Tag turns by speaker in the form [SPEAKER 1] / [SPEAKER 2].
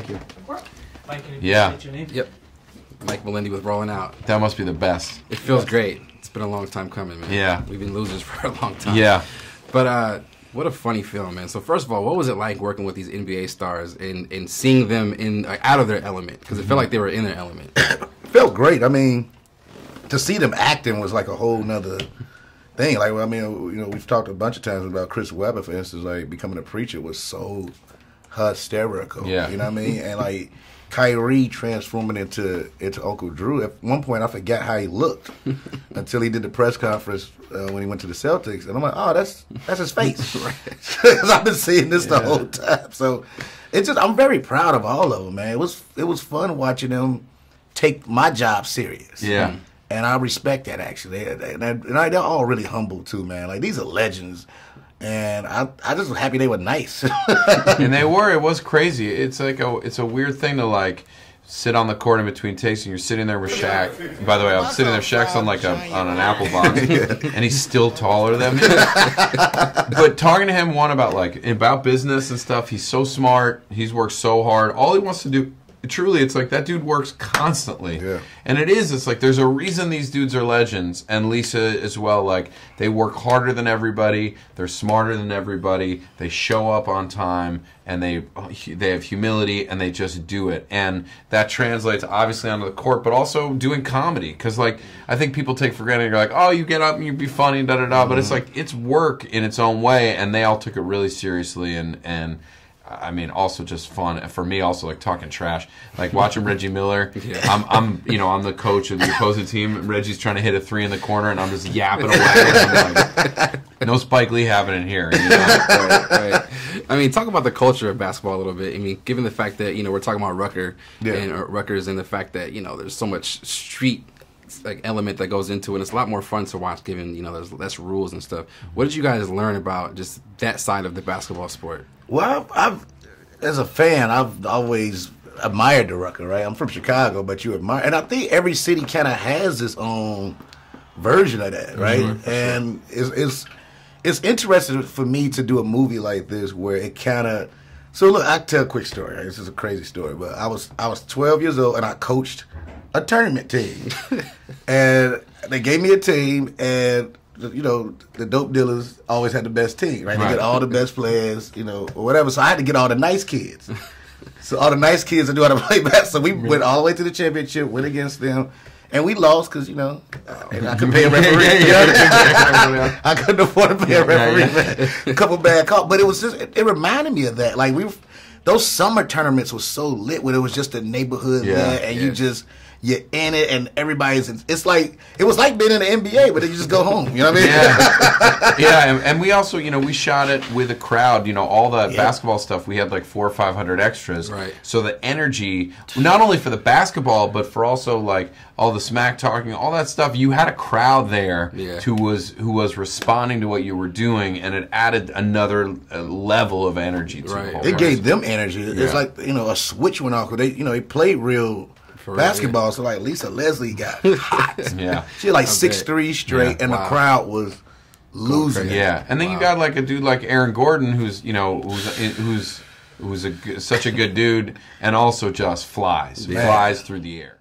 [SPEAKER 1] Thank you.
[SPEAKER 2] Mike, can you
[SPEAKER 3] Yeah.
[SPEAKER 2] state your name?
[SPEAKER 1] Yep. Mike Melendi with Rolling Out.
[SPEAKER 3] That must be the best.
[SPEAKER 1] It feels great. It's been a long time coming, man.
[SPEAKER 3] Yeah.
[SPEAKER 1] We've been losers for a long time.
[SPEAKER 3] Yeah.
[SPEAKER 1] But what a funny film, man. So first of all, what was it like working with these NBA stars and seeing them in out of their element? Because it felt like they were in their element.
[SPEAKER 4] It felt great. I mean, to see them acting was like a whole nother thing. Like, I mean, you know, we've talked a bunch of times about Chris Webber, for instance. Like, becoming a preacher was so hysterical.
[SPEAKER 3] Yeah.
[SPEAKER 4] You know what I mean? And like Kyrie transforming into Uncle Drew. At one point, I forgot how he looked until he did the press conference when he went to the Celtics, and I'm like, oh, that's his face. Because I've been seeing this the whole time. So it's just, I'm very proud of all of them, man. It was fun watching them take my job serious.
[SPEAKER 3] Yeah.
[SPEAKER 4] And I respect that, actually. They're all really humble, too, man. Like, these are legends. And I just was happy they were nice.
[SPEAKER 3] And they were. It was crazy. It's like it's a weird thing to like sit on the court in between takes, and you're sitting there with Shaq. By the way, I'm sitting there. Shaq's on on an apple box, and he's still taller than me. But talking to him about business and stuff, he's so smart. He's worked so hard. All he wants to do. Truly, it's like that dude works constantly.
[SPEAKER 4] Yeah.
[SPEAKER 3] And it's like there's a reason these dudes are legends. And Lisa as well, like they work harder than everybody, they're smarter than everybody, they show up on time, and they have humility, and they just do it. And that translates obviously onto the court, but also doing comedy. Because like I think people take for granted, you're like, oh, you get up and you be funny, da da da. But it's like it's work in its own way, and they all took it really seriously, and I mean, also just fun for me. Also, like talking trash, like watching Reggie Miller. I'm the coach of the opposing team. Reggie's trying to hit a three in the corner, and I'm just yapping away. I'm like, no Spike Lee happening here. You know?
[SPEAKER 1] Right. I mean, talk about the culture of basketball a little bit. I mean, given the fact that we're talking about Rutgers, and the fact that there's so much street element that goes into it. And it's a lot more fun to watch, given there's less rules and stuff. What did you guys learn about just that side of the basketball sport?
[SPEAKER 4] Well, I've as a fan, I've always admired the Rucker, right? I'm from Chicago, but you admire, and I think every city kind of has its own version of that, right?
[SPEAKER 1] Mm-hmm,
[SPEAKER 4] and it's interesting for me to do a movie like this where it kind of. So look, I'll tell a quick story. Right? This is a crazy story, but I was 12 years old and I coached a tournament team, and they gave me a team, and the dope dealers always had the best team, right? They get all the best players, or whatever. So I had to get all the nice kids. So all the nice kids that knew how to play basketball. So we went all the way to the championship, went against them, and we lost because I could pay a referee. I couldn't afford to pay a referee. A couple bad calls, but it was just it reminded me of that. Like those summer tournaments were so lit when it was just a neighborhood there, and you're in it, and everybody's. It's like it was like being in the NBA, but then you just go home. You know what I mean?
[SPEAKER 3] Yeah, and we also, we shot it with a crowd. All the basketball stuff, we had like 400 or 500 extras.
[SPEAKER 1] Right.
[SPEAKER 3] So the energy, not only for the basketball, but for also like all the smack talking, all that stuff. You had a crowd there who was responding to what you were doing, and it added another level of energy to the whole
[SPEAKER 4] It gave them energy. It's like a switch went off. They played real. Basketball, so like Lisa Leslie got hot. She had like 6'3" straight, and the crowd was losing.
[SPEAKER 3] Yeah, and then you got like a dude like Aaron Gordon, who's such a good dude, and also just flies through the air.